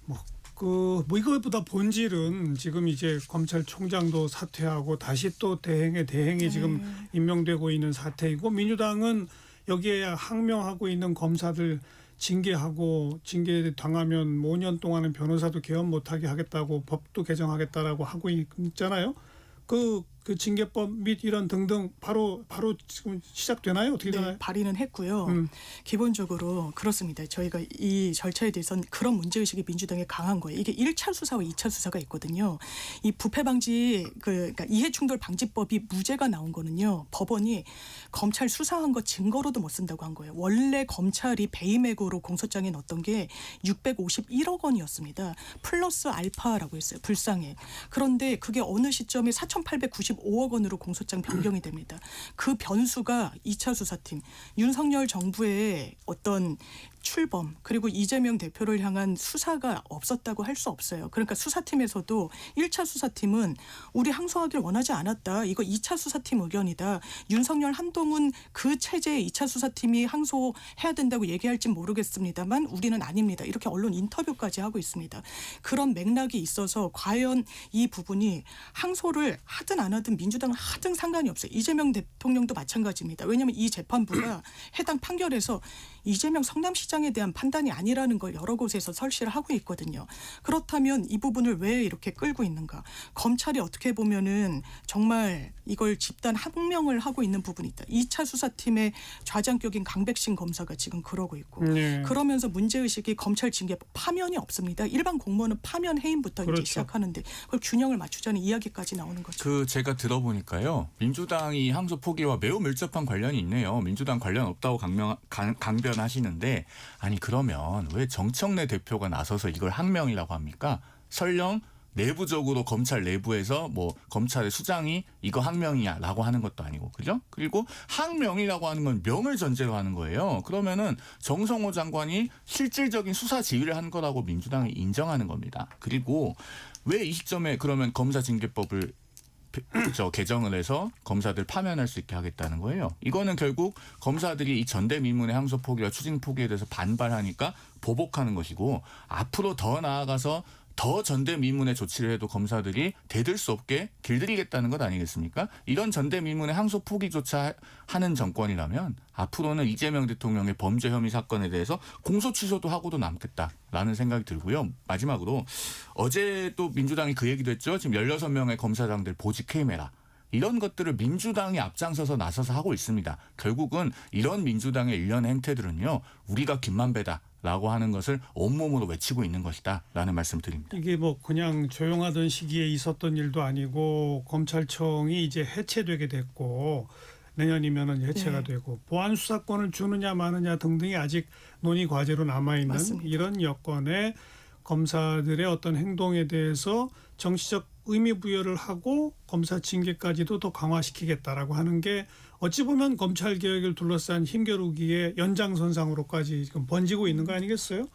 뭐 이거보다 본질은 지금 이제 검찰총장도 사퇴하고 다시 또 대행이 지금 임명되고 있는 사태이고 민주당은 여기에 항명하고 있는 검사들 징계하고 징계 당하면 5년 동안은 변호사도 개업 못하게 하겠다고 법도 개정하겠다라고 하고 있잖아요. 그 징계법 및 이런 등등 바로 지금 시작되나요? 어떻게 되나요? 네, 발의는 했고요. 음. 기본적으로 그렇습니다. 저희가 이 절차에 대해서는 그런 문제의식이 민주당에 강한 거예요. 이게 1차 수사와 2차 수사가 있거든요. 이 부패 방지 그러니까 이해충돌 방지법이 무죄가 나온 거는요. 법원이 검찰 수사한 거 증거로도 못 쓴다고 한 거예요. 원래 검찰이 배임액으로 공소장에 넣었던 게 651억 원이었습니다. 플러스 알파라고 했어요. 불상액. 그런데 그게 어느 시점에 4,895억 원으로 공소장 변경이 됩니다. 그 변수가 2차 수사팀 윤석열 정부의 어떤 출범 그리고 이재명 대표를 향한 수사가 없었다고 할 수 없어요. 그러니까 수사팀에서도 1차 수사팀은 우리 항소하길 원하지 않았다. 이거 2차 수사팀 의견이다. 윤석열 한동훈 그 체제의 2차 수사팀이 항소해야 된다고 얘기할진 모르겠습니다만 우리는 아닙니다. 이렇게 언론 인터뷰까지 하고 있습니다. 그런 맥락이 있어서 과연 이 부분이 항소를 하든 안 하든 민주당은 하든 상관이 없어요. 이재명 대통령도 마찬가지입니다. 왜냐하면 이 재판부가 해당 판결에서 이재명 성남시장에 대한 판단이 아니라는 걸 여러 곳에서 설치를 하고 있거든요. 그렇다면 이 부분을 왜 이렇게 끌고 있는가? 검찰이 어떻게 보면은 정말 이걸 집단 항명을 하고 있는 부분이 있다. 2차 수사팀의 좌장격인 강백신 검사가 지금 그러고 있고 네. 그러면서 문제의식이 검찰 징계 파면이 없습니다. 일반 공무원은 파면 해임부터 그렇죠. 이제 시작하는데 그걸 균형을 맞추자는 이야기까지 나오는 거죠. 그 제가 들어보니까요. 민주당이 항소 포기와 매우 밀접한 관련이 있네요. 민주당 관련 없다고 강변하시는데 아니 그러면 왜 정청래 대표가 나서서 이걸 항명이라고 합니까? 설령 내부적으로 검찰 내부에서 뭐 검찰의 수장이 이거 항명이야라고 하는 것도 아니고 그죠? 그리고 항명이라고 하는 건 명을 전제로 하는 거예요. 그러면은 정성호 장관이 실질적인 수사 지휘를 한 거라고 민주당이 인정하는 겁니다. 그리고 왜 이 시점에 그러면 검사징계법을 개정을 해서 검사들 파면할 수 있게 하겠다는 거예요. 이거는 결국 검사들이 이 전대미문의 항소 포기와 추징 포기에 대해서 반발하니까 보복하는 것이고 앞으로 더 나아가서 더 전대미문의 조치를 해도 검사들이 대들 수 없게 길들이겠다는 것 아니겠습니까? 이런 전대미문의 항소 포기조차 하는 정권이라면 앞으로는 이재명 대통령의 범죄 혐의 사건에 대해서 공소 취소도 하고도 남겠다라는 생각이 들고요. 마지막으로 어제 또 민주당이 그 얘기도 했죠. 지금 16명의 검사장들 보직해임해라. 이런 것들을 민주당이 앞장서서 나서서 하고 있습니다. 결국은 이런 민주당의 일련의 행태들은요. 우리가 김만배다. 라고 하는 것을 온몸으로 외치고 있는 것이다 라는 말씀을 드립니다. 이게 뭐 그냥 조용하던 시기에 있었던 일도 아니고 검찰청이 이제 해체되게 됐고 내년이면은 해체가 되고 보안 수사권을 주느냐 마느냐 등등이 아직 논의 과제로 남아 있는 맞습니다. 이런 여건에 검사들의 어떤 행동에 대해서 정치적 의미 부여를 하고 검사 징계까지도 더 강화시키겠다라고 하는 게 어찌 보면 검찰 개혁을 둘러싼 힘겨루기의 연장선상으로까지 지금 번지고 있는 거 아니겠어요?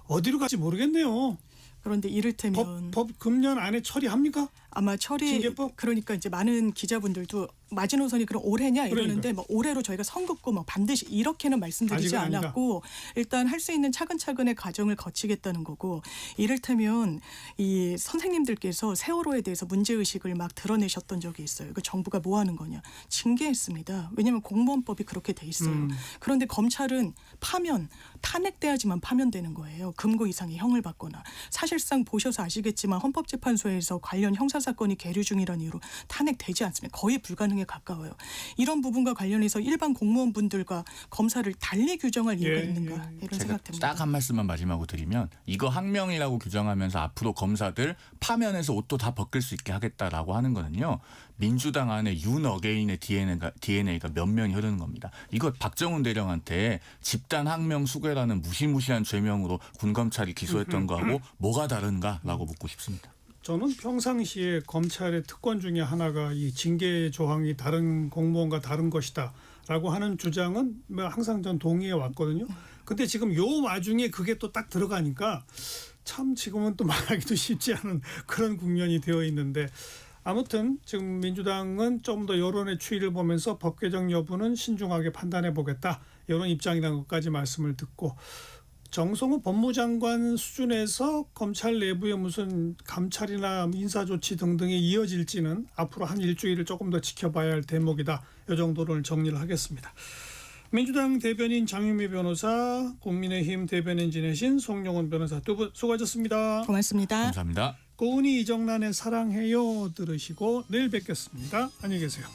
어디로 갈지 모르겠네요. 그런데 이를테면 법 금년 안에 처리합니까? 아마 처리 징계법? 그러니까 이제 많은 기자분들도 마지노선이 그럼 올해냐 이러는데 그러니까요. 뭐 올해로 저희가 선 긋고 뭐 반드시 이렇게는 말씀드리지 아직은 아니다. 않았고 일단 할 수 있는 차근차근의 과정을 거치겠다는 거고 이를테면 이 선생님들께서 세월호에 대해서 문제의식을 막 드러내셨던 적이 있어요. 그 정부가 뭐 하는 거냐. 징계했습니다. 왜냐하면 공무원법이 그렇게 돼 있어요. 그런데 검찰은 파면 탄핵돼야지만 파면되는 거예요. 금고 이상의 형을 받거나 사실상 보셔서 아시겠지만 헌법재판소에서 관련 형사사건이 계류 중이라는 이유로 탄핵되지 않습니다. 거의 불가능에 가까워요. 이런 부분과 관련해서 일반 공무원분들과 검사를 달리 규정할 이유가 예, 있는가 예. 이런 제가 생각됩니다. 딱 한 말씀만 마지막으로 드리면 이거 항명이라고 규정하면서 앞으로 검사들 파면에서 옷도 다 벗길 수 있게 하겠다라고 하는 거는요. 민주당 안에 윤 어게인의 DNA가 몇 명이 흐르는 겁니다. 이거 박정훈 대령한테 집단 항명 수괴라는 무시무시한 죄명으로 군검찰이 기소했던 거하고 뭐가 다른가라고 묻고 싶습니다. 저는 평상시에 검찰의 특권 중에 하나가 이 징계 조항이 다른 공무원과 다른 것이다라고 하는 주장은 뭐 항상 전 동의해 왔거든요. 근데 지금 요 와중에 그게 또 딱 들어가니까 참 지금은 또 말하기도 쉽지 않은 그런 국면이 되어 있는데 아무튼 지금 민주당은 좀 더 여론의 추이를 보면서 법 개정 여부는 신중하게 판단해 보겠다 이런 입장이라는 것까지 말씀을 듣고 정성호 법무장관 수준에서 검찰 내부의 무슨 감찰이나 인사조치 등등이 이어질지는 앞으로 한 일주일을 조금 더 지켜봐야 할 대목이다. 이 정도를 정리를 하겠습니다. 민주당 대변인 장윤미 변호사, 국민의힘 대변인 지내신 송영훈 변호사 두 분 수고하셨습니다. 고맙습니다. 감사합니다. 고은이 이정란의 사랑해요 들으시고 내일 뵙겠습니다. 안녕히 계세요.